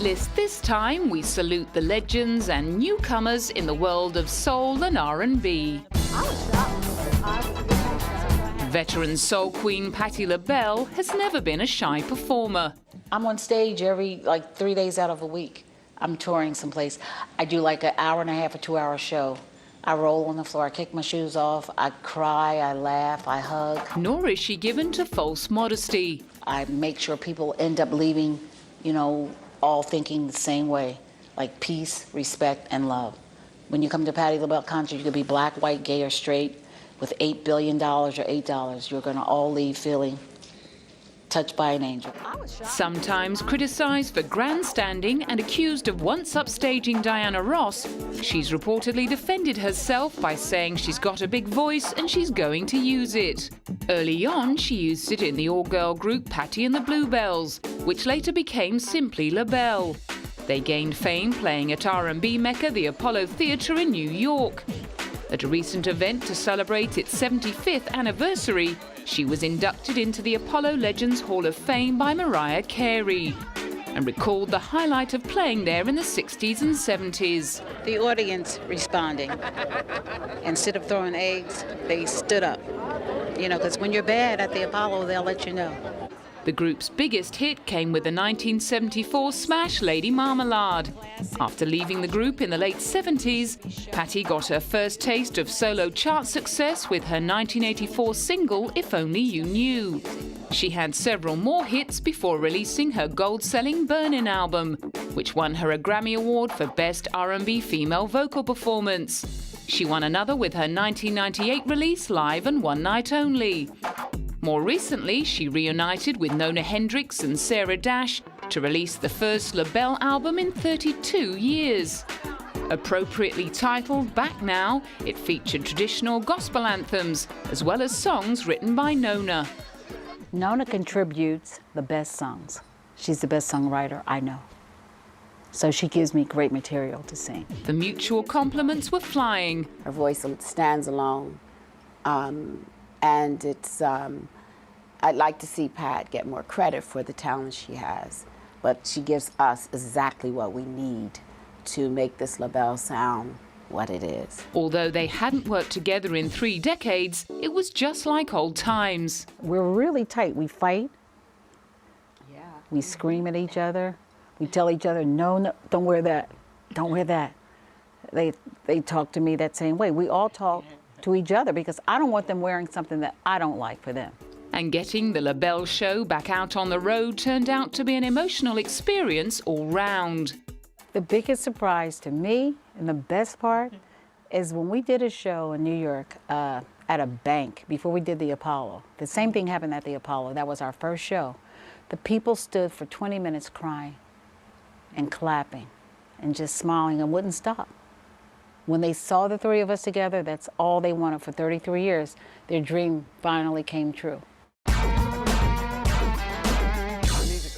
list this time, we salute the legends and newcomers in the world of soul and R&B. Veteran soul queen Patti Labelle has never been a shy performer. I'm on stage every 3 days out of a week. I'm touring someplace. I do like an hour and a half or 2 hour show. I roll on the floor, I kick my shoes off, I cry, I laugh, I hug. Nor is she given to false modesty. I make sure people end up leaving, all thinking the same way, like peace, respect, and love. When you come to Patti Labelle concert, you could be black, white, gay, or straight. With $8 billion or $8, you're going to all leave feeling touched by an angel. Sometimes criticised for grandstanding and accused of once upstaging Diana Ross, she's reportedly defended herself by saying she's got a big voice and she's going to use it. Early on, she used it in the all-girl group Patti and the Bluebells, which later became simply Labelle. They gained fame playing at R&B Mecca, the Apollo Theatre in New York. At a recent event to celebrate its 75th anniversary, she was inducted into the Apollo Legends Hall of Fame by Mariah Carey and recalled the highlight of playing there in the 60s and 70s. The audience responding. Instead of throwing eggs, they stood up. Because when you're bad at the Apollo, they'll let you know. The group's biggest hit came with the 1974 smash Lady Marmalade. After leaving the group in the late 70s, Patti got her first taste of solo chart success with her 1984 single, If Only You Knew. She had several more hits before releasing her gold-selling Burnin' album, which won her a Grammy Award for Best R&B Female Vocal Performance. She won another with her 1998 release, Live and One Night Only. More recently, she reunited with Nona Hendryx and Sarah Dash to release the first Labelle album in 32 years. Appropriately titled Back Now, it featured traditional gospel anthems, as well as songs written by Nona. Nona contributes the best songs. She's the best songwriter I know. So she gives me great material to sing. The mutual compliments were flying. Her voice stands alone. And it's, I'd like to see Pat get more credit for the talent she has, but she gives us exactly what we need to make this Labelle sound what it is. Although they hadn't worked together in 3 decades, it was just like old times. We're really tight. We fight. Yeah. We scream at each other. We tell each other, no, don't wear that. Don't wear that. They talk to me that same way. We all talk to each other because I don't want them wearing something that I don't like for them. And getting the Labelle show back out on the road turned out to be an emotional experience all round. The biggest surprise to me, and the best part, is when we did a show in New York at a bank before we did the Apollo. The same thing happened at the Apollo. That was our first show. The people stood for 20 minutes crying and clapping and just smiling and wouldn't stop. When they saw the 3 of us together, that's all they wanted for 33 years. Their dream finally came true.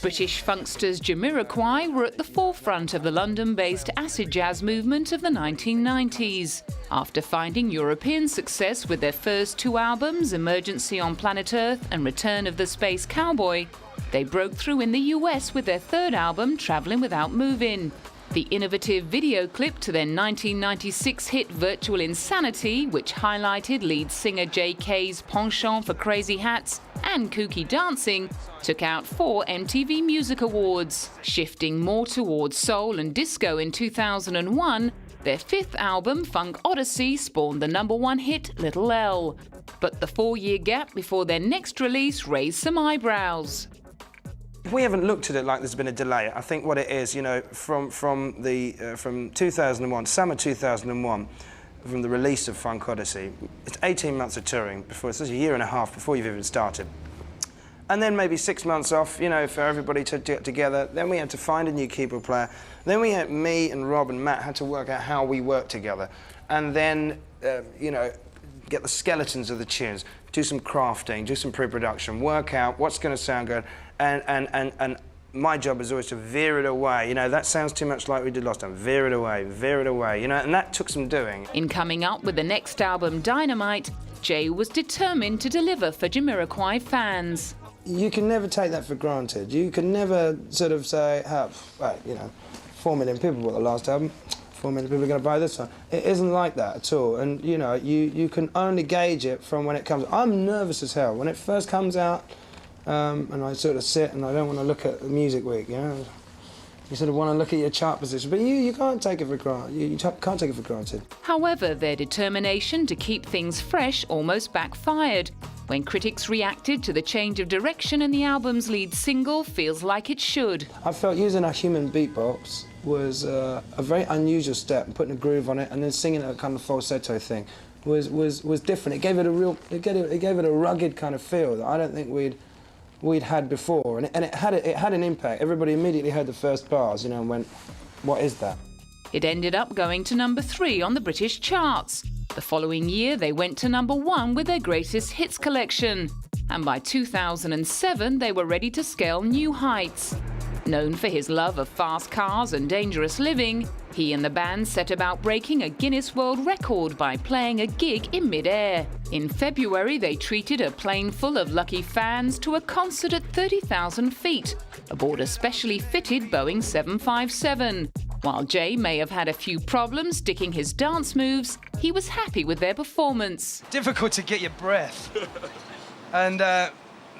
British funksters Jamiroquai were at the forefront of the London-based acid jazz movement of the 1990s. After finding European success with their first 2 albums, Emergency on Planet Earth and Return of the Space Cowboy, they broke through in the US with their 3rd album, Travelin' Without Movin'. The innovative video clip to their 1996 hit Virtual Insanity, which highlighted lead singer J.K.'s penchant for crazy hats and kooky dancing, took out 4 MTV Music Awards. Shifting more towards soul and disco in 2001, their 5th album, Funk Odyssey, spawned the #1 hit Little L. But the 4-year gap before their next release raised some eyebrows. We haven't looked at it like there's been a delay. I think what it is, from 2001, summer 2001, from the release of Funk Odyssey, it's 18 months of touring before, it's a year and a half before you've even started. And then maybe 6 months off, for everybody to get together. Then we had to find a new keyboard player. Then me and Rob and Matt had to work out how we work together. And then, get the skeletons of the tunes, do some crafting, do some pre-production, work out what's going to sound good. And my job is always to veer it away. That sounds too much like we did last time. Veer it away, and that took some doing. In coming up with the next album, Dynamite, Jay was determined to deliver for Jamiroquai fans. you can never take that for granted. You can never sort of say, right, you know, 4 million people bought the last album, 4 million people are going to buy this one. It isn't like that at all. And, you know, you can only gauge it from when it comes. I'm nervous as hell. When it first comes out, and I sort of sit and I don't want to look at the Music Week, you know. You sort of want to look at your chart position, but you can't take it for granted. You can't take it for granted. However, their determination to keep things fresh almost backfired when critics reacted to the change of direction in the album's lead single, Feels Like It Should. I felt using a human beatbox was a very unusual step, putting a groove on it and then singing a kind of falsetto thing was different. It gave it a rugged kind of feel that I don't think we'd had before, and it had an impact. Everybody immediately heard the first bars, you know, and went, what is that? It ended up going to number 3 on the British charts. The following year, they went to number 1 with their greatest hits collection. And by 2007, they were ready to scale new heights. Known for his love of fast cars and dangerous living, he and the band set about breaking a Guinness World Record by playing a gig in mid-air. In February, they treated a plane full of lucky fans to a concert at 30,000 feet, aboard a specially fitted Boeing 757. While Jay may have had a few problems sticking his dance moves, he was happy with their performance. Difficult to get your breath. And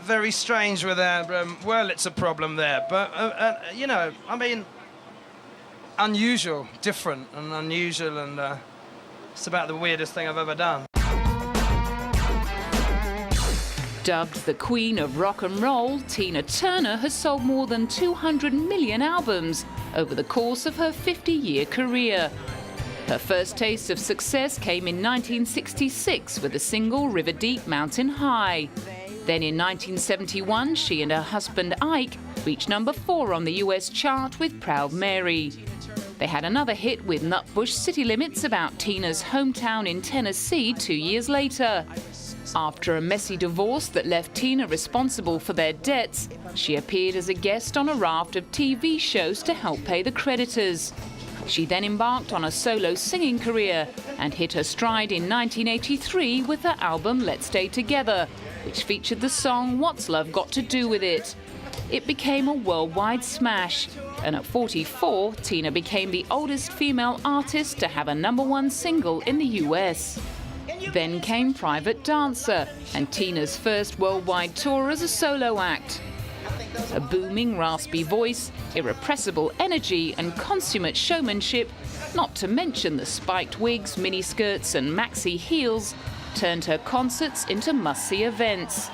very strange with our, well, it's a problem there. But, you know, I mean, unusual, different and unusual, and it's about the weirdest thing I've ever done. Dubbed the Queen of Rock and Roll, Tina Turner has sold more than 200 million albums over the course of her 50-year career. Her first taste of success came in 1966 with the single River Deep Mountain High. Then in 1971, she and her husband Ike reached number 4 on the US chart with Proud Mary. They had another hit with Nutbush City Limits about Tina's hometown in Tennessee 2 years later. After a messy divorce that left Tina responsible for their debts, she appeared as a guest on a raft of TV shows to help pay the creditors. She then embarked on a solo singing career and hit her stride in 1983 with her album Let's Stay Together, which featured the song What's Love Got to Do With It? It became a worldwide smash, and at 44, Tina became the oldest female artist to have a #1 single in the US. Then came Private Dancer and Tina's first worldwide tour as a solo act. A booming, raspy voice, irrepressible energy and consummate showmanship, not to mention the spiked wigs, miniskirts and maxi heels, turned her concerts into must-see events.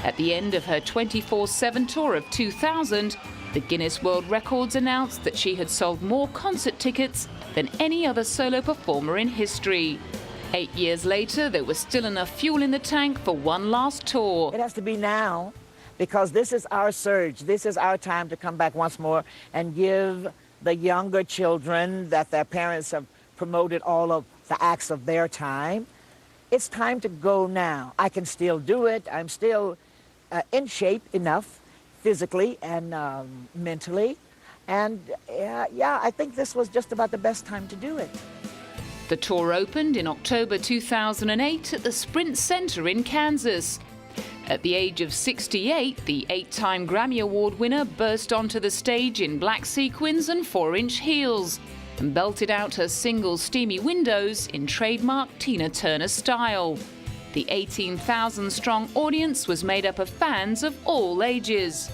At the end of her 24/7 tour of 2000, the Guinness World Records announced that she had sold more concert tickets than any other solo performer in history. 8 years later, there was still enough fuel in the tank for one last tour. It has to be now, because this is our surge. This is our time to come back once more and give the younger children that their parents have promoted all of the acts of their time. It's time to go now. I can still do it. I'm still in shape enough, physically and mentally. And yeah, I think this was just about the best time to do it. The tour opened in October 2008 at the Sprint Center in Kansas. At the age of 68, the 8-time Grammy Award winner burst onto the stage in black sequins and 4-inch heels and belted out her single Steamy Windows in trademark Tina Turner style. The 18,000-strong audience was made up of fans of all ages.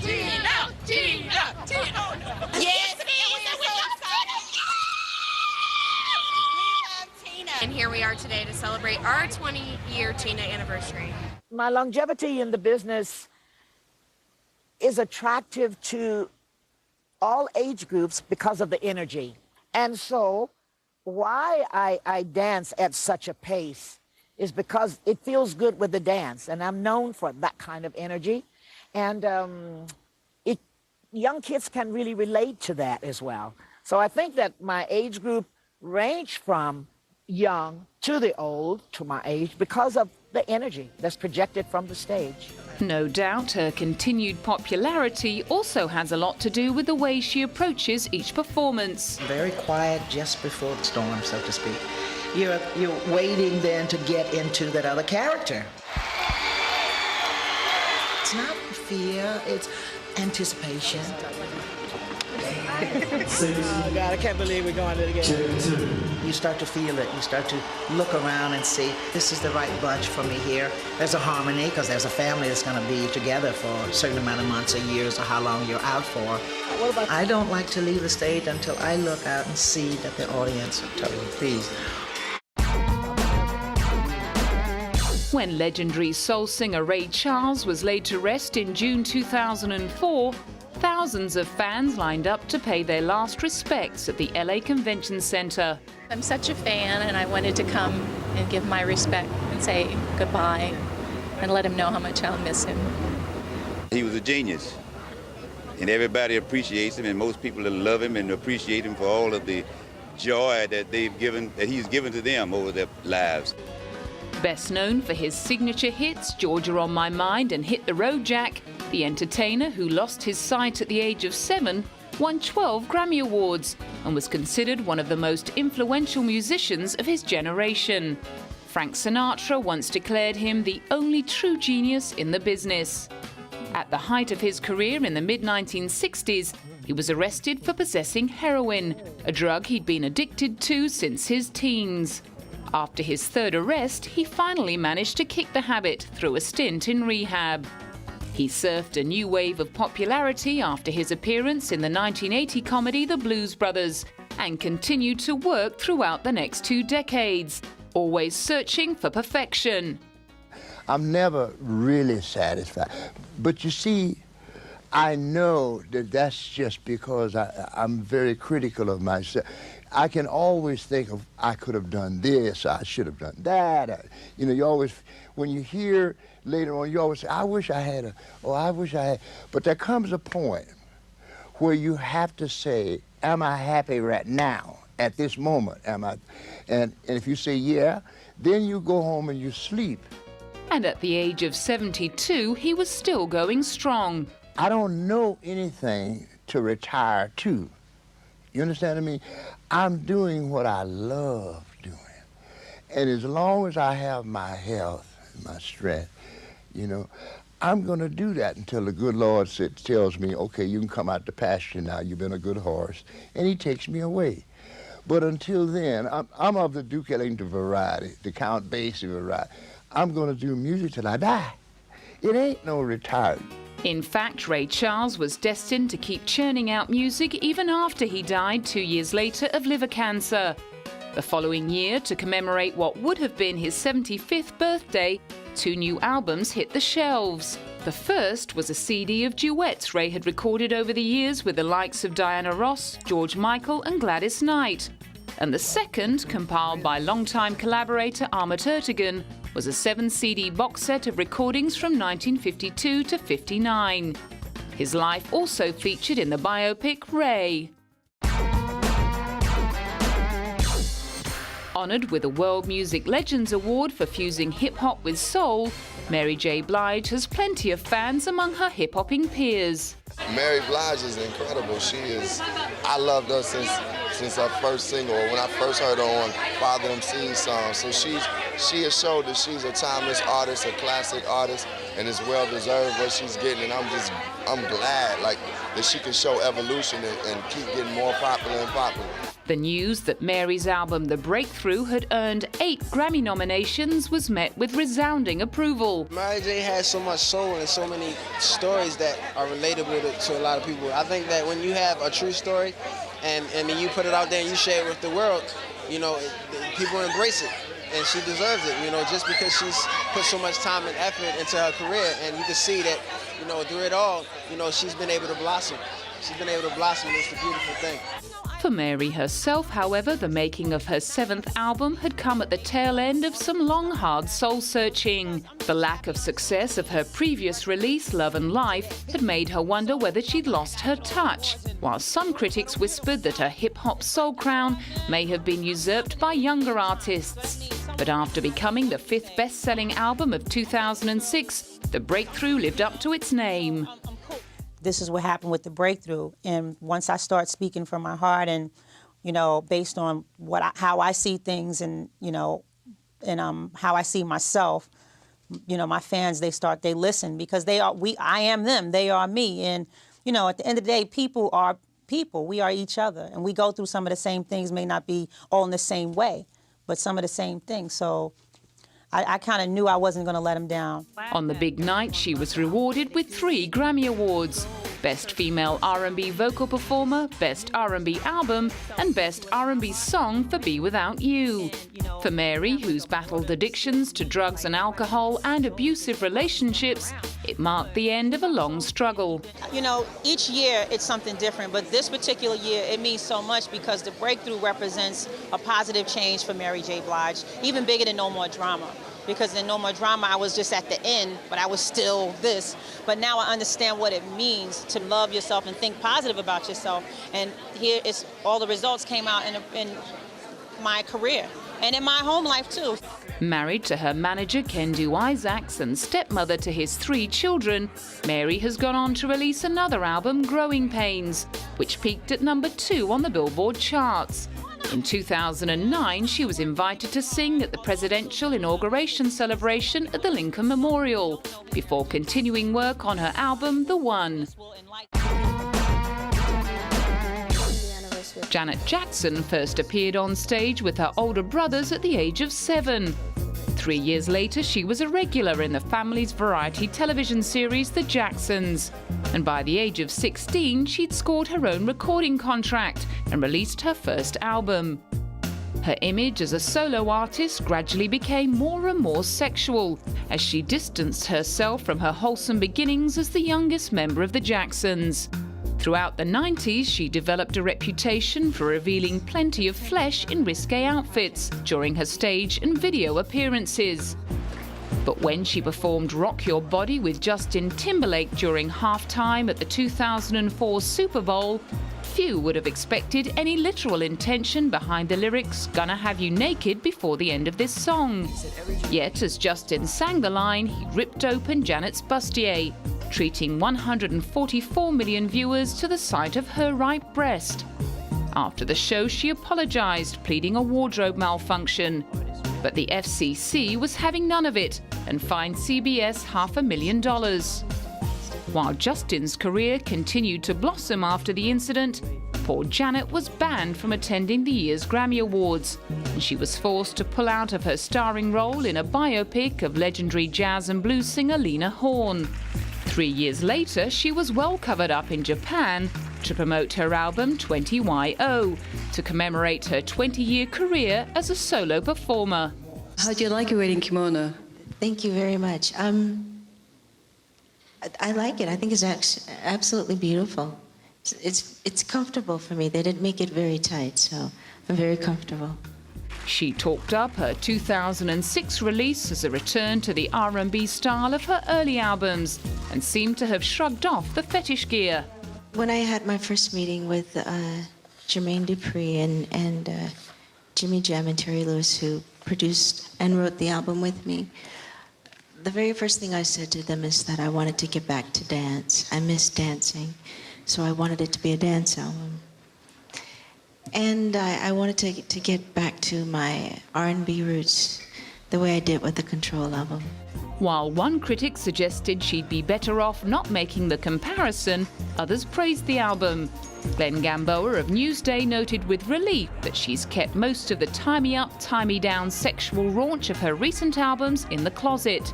Tina! Tina! Tina! Yes, and here we are today to celebrate our 20-year Tina anniversary. My longevity in the business is attractive to all age groups because of the energy. And so why I dance at such a pace is because it feels good with the dance, and I'm known for that kind of energy. And young kids can really relate to that as well. So I think that my age group range from young to the old, to my age, because of the energy that's projected from the stage. No doubt her continued popularity also has a lot to do with the way she approaches each performance. Very quiet just before the storm, so to speak. You're waiting then to get into that other character. It's not fear, it's anticipation. Oh, God, I can't believe we're going to it again. You start to feel it. You start to look around and see, this is the right bunch for me here. There's a harmony, because there's a family that's going to be together for a certain amount of months or years or how long you're out for. What about I don't like to leave the stage until I look out and see that the audience are totally pleased. When legendary soul singer Ray Charles was laid to rest in June 2004, thousands of fans lined up to pay their last respects at the LA Convention Center. I'm such a fan, and I wanted to come and give my respect and say goodbye and let him know how much I'll miss him. He was a genius, and everybody appreciates him, and most people love him and appreciate him for all of the joy that he's given to them over their lives. Best known for his signature hits, Georgia on My Mind and Hit the Road Jack, the entertainer who lost his sight at the age of 7 won 12 Grammy Awards and was considered one of the most influential musicians of his generation. Frank Sinatra once declared him the only true genius in the business. At the height of his career in the mid-1960s, he was arrested for possessing heroin, a drug he'd been addicted to since his teens. After his third arrest, he finally managed to kick the habit through a stint in rehab. He surfed a new wave of popularity after his appearance in the 1980 comedy The Blues Brothers and continued to work throughout the next 2 decades, always searching for perfection. I'm never really satisfied. But you see, I know that that's just because I'm very critical of myself. I can always think of, I could have done this, I should have done that. You know, you always, when you hear later on, you always say, I wish I had I wish I had. But there comes a point where you have to say, am I happy right now, at this moment, am I? And if you say yeah, then you go home and you sleep. And at the age of 72, he was still going strong. I don't know anything to retire to. You understand what I mean? I'm doing what I love doing. And as long as I have my health and my strength, you know, I'm going to do that until the good Lord tells me, okay, you can come out the pasture now, you've been a good horse, and he takes me away. But until then, I'm of the Duke Ellington variety, the Count Basie variety. I'm going to do music till I die. It ain't no retirement. In fact, Ray Charles was destined to keep churning out music even after he died 2 years later of liver cancer. The following year, to commemorate what would have been his 75th birthday, 2 new albums hit the shelves. The first was a CD of duets Ray had recorded over the years with the likes of Diana Ross, George Michael and Gladys Knight. And the second, compiled by longtime collaborator Ahmet Ertegun, was a 7-CD box set of recordings from 1952 to 59. His life also featured in the biopic Ray. Honoured with a World Music Legends Award for fusing hip-hop with soul, Mary J. Blige has plenty of fans among her hip-hopping peers. Mary Blige is incredible. I loved her since her first single, or when I first heard her on Father MC's song. So she has showed that she's a timeless artist, a classic artist, and it's well deserved what she's getting. And I'm glad that she can show evolution and keep getting more popular and popular. The news that Mary's album The Breakthrough had earned 8 Grammy nominations was met with resounding approval. Mary J has so much soul and so many stories that are relatable to a lot of people. I think that when you have a true story and then you put it out there and you share it with the world, you know, people embrace it. And she deserves it, you know, just because she's put so much time and effort into her career. And you can see that, you know, through it all, you know, she's been able to blossom. She's been able to blossom, and it's a beautiful thing. For Mary herself, however, the making of her 7th album had come at the tail end of some long, hard soul-searching. The lack of success of her previous release, Love and Life, had made her wonder whether she'd lost her touch, while some critics whispered that her hip-hop soul crown may have been usurped by younger artists. But after becoming the 5th best-selling album of 2006, The Breakthrough lived up to its name. This is what happened with The Breakthrough. And once I start speaking from my heart and, you know, based on how I see things and, you know, and how I see myself, you know, my fans, they listen because I am them, they are me. And, you know, at the end of the day, people are people. We are each other. And we go through some of the same things, may not be all in the same way, but some of the same things. So I kind of knew I wasn't going to let him down. On the big night, she was rewarded with 3 Grammy Awards: Best Female R&B Vocal Performer, Best R&B Album, and Best R&B Song for Be Without You. For Mary, who's battled addictions to drugs and alcohol and abusive relationships, it marked the end of a long struggle. You know, each year it's something different, but this particular year it means so much because the breakthrough represents a positive change for Mary J. Blige, even bigger than No More Drama. Because in No More Drama, I was just at the end, but I was still this. But now I understand what it means to love yourself and think positive about yourself. And here is all the results came out in my career and in my home life too. Married to her manager Kendu Isaacs and stepmother to his 3 children, Mary has gone on to release another album, Growing Pains, which peaked at #2 on the Billboard charts. In 2009, she was invited to sing at the presidential inauguration celebration at the Lincoln Memorial, before continuing work on her album, The One. Janet Jackson first appeared on stage with her older brothers at the age of 7. 3 years later, she was a regular in the family's variety television series, The Jacksons. And by the age of 16, she'd scored her own recording contract and released her first album. Her image as a solo artist gradually became more and more sexual as she distanced herself from her wholesome beginnings as the youngest member of the Jacksons. Throughout the 90s, she developed a reputation for revealing plenty of flesh in risque outfits during her stage and video appearances. But when she performed Rock Your Body with Justin Timberlake during halftime at the 2004 Super Bowl, few would have expected any literal intention behind the lyrics, "Gonna have you naked" before the end of this song. Yet, as Justin sang the line, he ripped open Janet's bustier, treating 144 million viewers to the sight of her right breast. After the show, she apologized, pleading a wardrobe malfunction. But the FCC was having none of it and fined CBS $500,000. While Justin's career continued to blossom after the incident, poor Janet was banned from attending the year's Grammy Awards, and she was forced to pull out of her starring role in a biopic of legendary jazz and blues singer Lena Horne. 3 years later, she was well covered up in Japan to promote her album 20YO, to commemorate her 20-year career as a solo performer. How do you like your wedding kimono? Thank you very much. I like it. I think it's absolutely beautiful. It's comfortable for me. They didn't make it very tight, so I'm very comfortable. She talked up her 2006 release as a return to the R&B style of her early albums and seemed to have shrugged off the fetish gear. When I had my first meeting with Jermaine Dupri and Jimmy Jam and Terry Lewis, who produced and wrote the album with me, the very first thing I said to them is that I wanted to get back to dance. I miss dancing, so I wanted it to be a dance album. And I wanted to get back to my R&B roots, the way I did with the Control album. While one critic suggested she'd be better off not making the comparison, others praised the album. Glenn Gamboa of Newsday noted with relief that she's kept most of the tie-me-up, tie-me-down sexual raunch of her recent albums in the closet.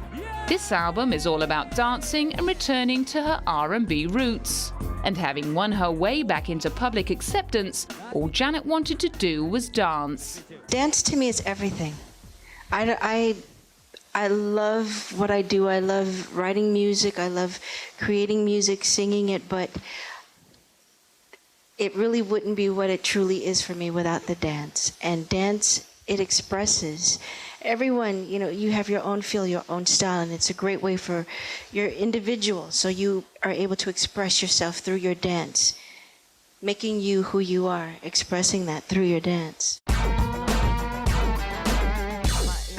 This album is all about dancing and returning to her R&B roots. And having won her way back into public acceptance, all Janet wanted to do was dance. Dance to me is everything. I love what I do. I love writing music. I love creating music, singing it, but it really wouldn't be what it truly is for me without the dance. And dance, it expresses. Everyone, you know, you have your own feel, your own style, and it's a great way for your individual, so you are able to express yourself through your dance, making you who you are, expressing that through your dance.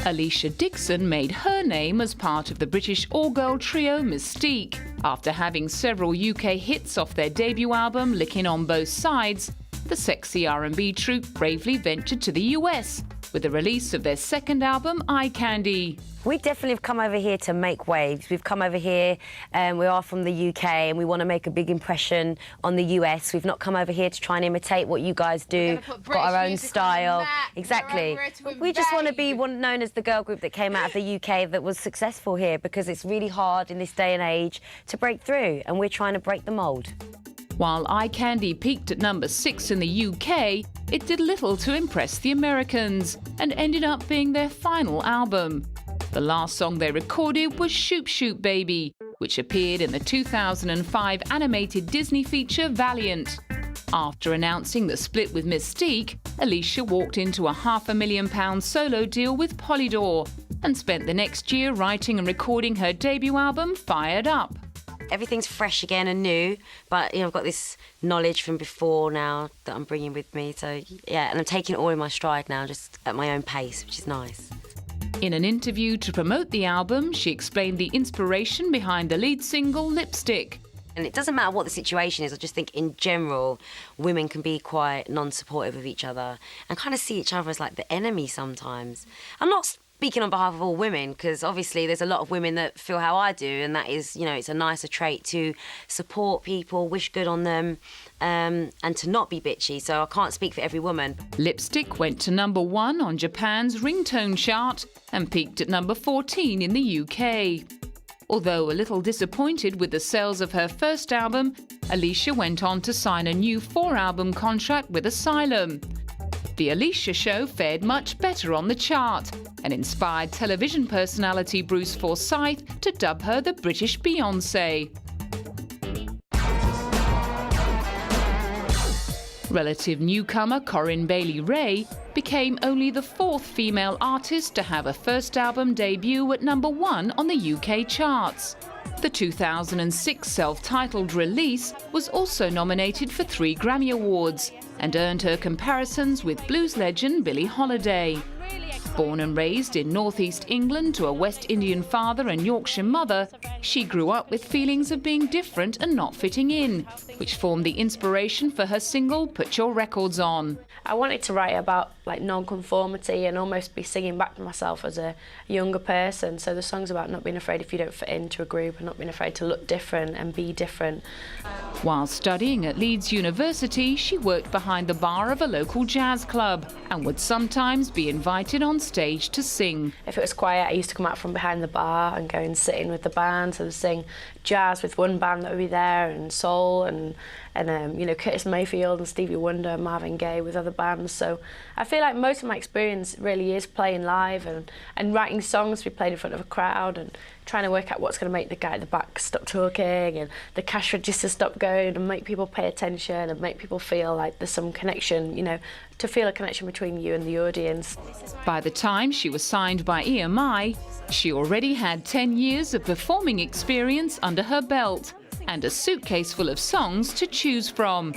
Alicia Dixon made her name as part of the British all-girl trio Mystique. After having several UK hits off their debut album, Licking on Both Sides, the sexy R&B troupe bravely ventured to the US, with the release of their second album, Eye Candy. We definitely have come over here to make waves. We've come over here, and we are from the UK, and we want to make a big impression on the US. We've not come over here to try and imitate what you guys do. We've got our own style. Exactly. We just want to be known as the girl group that came out of the UK that was successful here, because it's really hard in this day and age to break through, and we're trying to break the mould. While Eye Candy peaked at number 6 in the UK, it did little to impress the Americans and ended up being their final album. The last song they recorded was Shoop Shoop Baby, which appeared in the 2005 animated Disney feature Valiant. After announcing the split with Mystique, Alicia walked into a £500,000 solo deal with Polydor and spent the next year writing and recording her debut album, Fired Up. Everything's fresh again and new, but I've got this knowledge from before now that I'm bringing with me. So yeah, and I'm taking it all in my stride now, just at my own pace, which is nice. In an interview to promote the album, she explained the inspiration behind the lead single, Lipstick. And it doesn't matter what the situation is, I just think in general, women can be quite non-supportive of each other and kind of see each other as like the enemy sometimes. I'm not speaking on behalf of all women, because obviously there's a lot of women that feel how I do, and that is, it's a nicer trait to support people, wish good on them, and to not be bitchy, so I can't speak for every woman. Lipstick went to number 1 on Japan's ringtone chart and peaked at number 14 in the UK. Although a little disappointed with the sales of her first album, Alicia went on to sign a new 4-album contract with Asylum. The Alicia Show fared much better on the chart and inspired television personality Bruce Forsyth to dub her the British Beyoncé. Relative newcomer Corinne Bailey Rae became only the 4th female artist to have a first album debut at number 1 on the UK charts. The 2006 self-titled release was also nominated for 3 Grammy Awards and earned her comparisons with blues legend Billie Holiday. Born and raised in northeast England to a West Indian father and Yorkshire mother, she grew up with feelings of being different and not fitting in, which formed the inspiration for her single Put Your Records On. I wanted to write about non-conformity and almost be singing back to myself as a younger person. So the song's about not being afraid if you don't fit into a group and not being afraid to look different and be different. While studying at Leeds University, she worked behind the bar of a local jazz club and would sometimes be invited on stage to sing. If it was quiet, I used to come out from behind the bar and go and sit in with the bands and sing jazz with one band that would be there, and soul and Curtis Mayfield and Stevie Wonder and Marvin Gaye with other bands. So I feel like most of my experience really is playing live and writing songs to be played in front of a crowd and trying to work out what's going to make the guy at the back stop talking and the cash register stop going and make people pay attention and make people feel like there's some connection, to feel a connection between you and the audience. By the time she was signed by EMI, she already had 10 years of performing experience under her belt and a suitcase full of songs to choose from.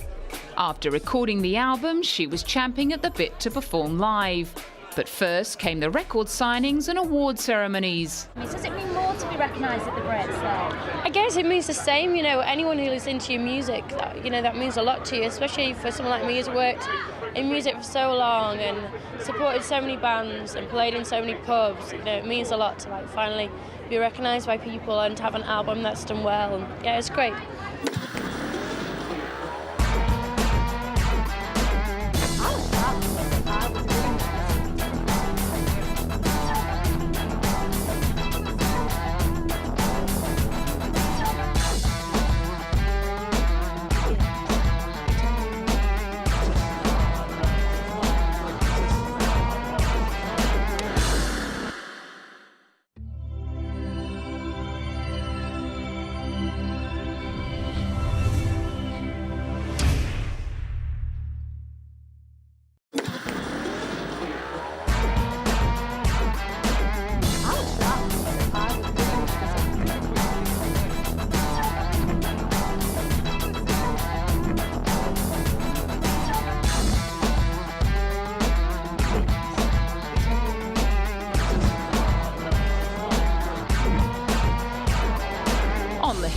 After recording the album, she was champing at the bit to perform live. But first came the record signings and award ceremonies. Does it mean more to be recognised at the Brits though? I guess it means the same, anyone who is into your music, that means a lot to you, especially for someone like me who's worked in music for so long and supported so many bands and played in so many pubs. It means a lot to finally be recognised by people and to have an album that's done well. And yeah, it's great.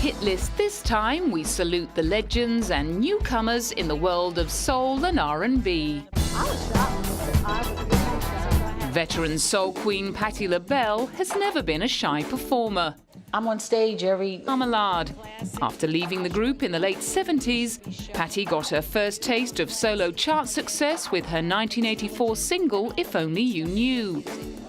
Hit list this time, we salute the legends and newcomers in the world of soul and R&B. Veteran soul queen Patti Labelle has never been a shy performer. I'm on stage every Marmalade. After leaving the group in the late 70s, Patti got her first taste of solo chart success with her 1984 single, If Only You Knew.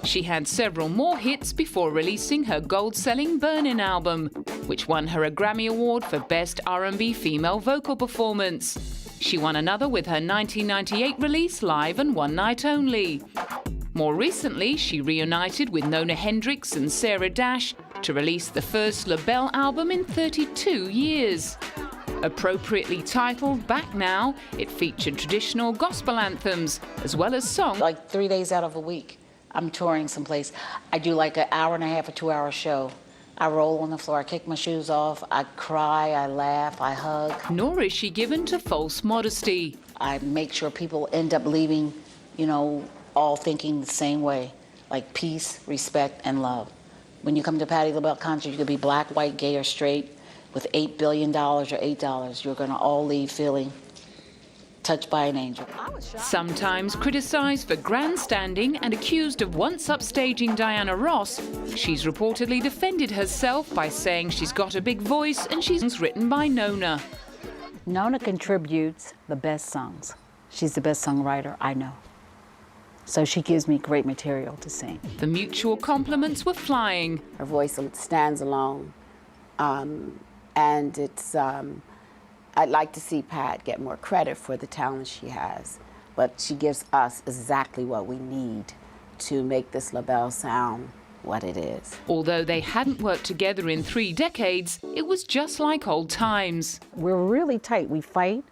She had several more hits before releasing her gold-selling Burnin' album, which won her a Grammy Award for Best R&B Female Vocal Performance. She won another with her 1998 release, Live and One Night Only. More recently, she reunited with Nona Hendryx and Sarah Dash to release the first Labelle album in 32 years. Appropriately titled Back Now, it featured traditional gospel anthems as well as songs. Like 3 days out of a week, I'm touring someplace. I do like an hour and a half or 2 hour show. I roll on the floor, I kick my shoes off, I cry, I laugh, I hug. Nor is she given to false modesty. I make sure people end up leaving, all thinking the same way, like peace, respect, and love. When you come to Patti Labelle concert, you could be black, white, gay, or straight, with $8 billion or $8. You're going to all leave feeling touched by an angel. Sometimes criticized for grandstanding and accused of once upstaging Diana Ross, she's reportedly defended herself by saying she's got a big voice and she's written by Nona. Nona contributes the best songs. She's the best songwriter I know. So she gives me great material to sing. The mutual compliments were flying. Her voice stands alone. And it's, I'd like to see Pat get more credit for the talent she has, but she gives us exactly what we need to make this Labelle sound what it is. Although they hadn't worked together in 3 decades, it was just like old times. We're really tight. We fight.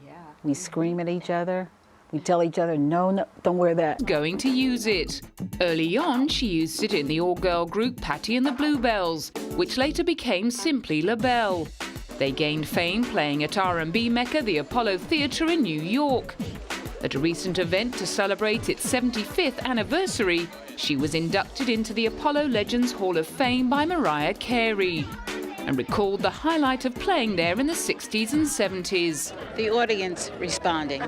Yeah. We scream at each other. We tell each other, no, don't wear that. Going to use it. Early on, she used it in the all-girl group Patti and the Bluebells, which later became simply Labelle. They gained fame playing at R&B Mecca, the Apollo Theatre in New York. At a recent event to celebrate its 75th anniversary, she was inducted into the Apollo Legends Hall of Fame by Mariah Carey, and recalled the highlight of playing there in the 60s and 70s. The audience responding.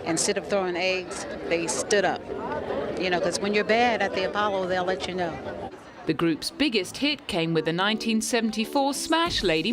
Instead of throwing eggs, they stood up. Because when you're bad at the Apollo, they'll let you know. The group's biggest hit came with the 1974 smash Lady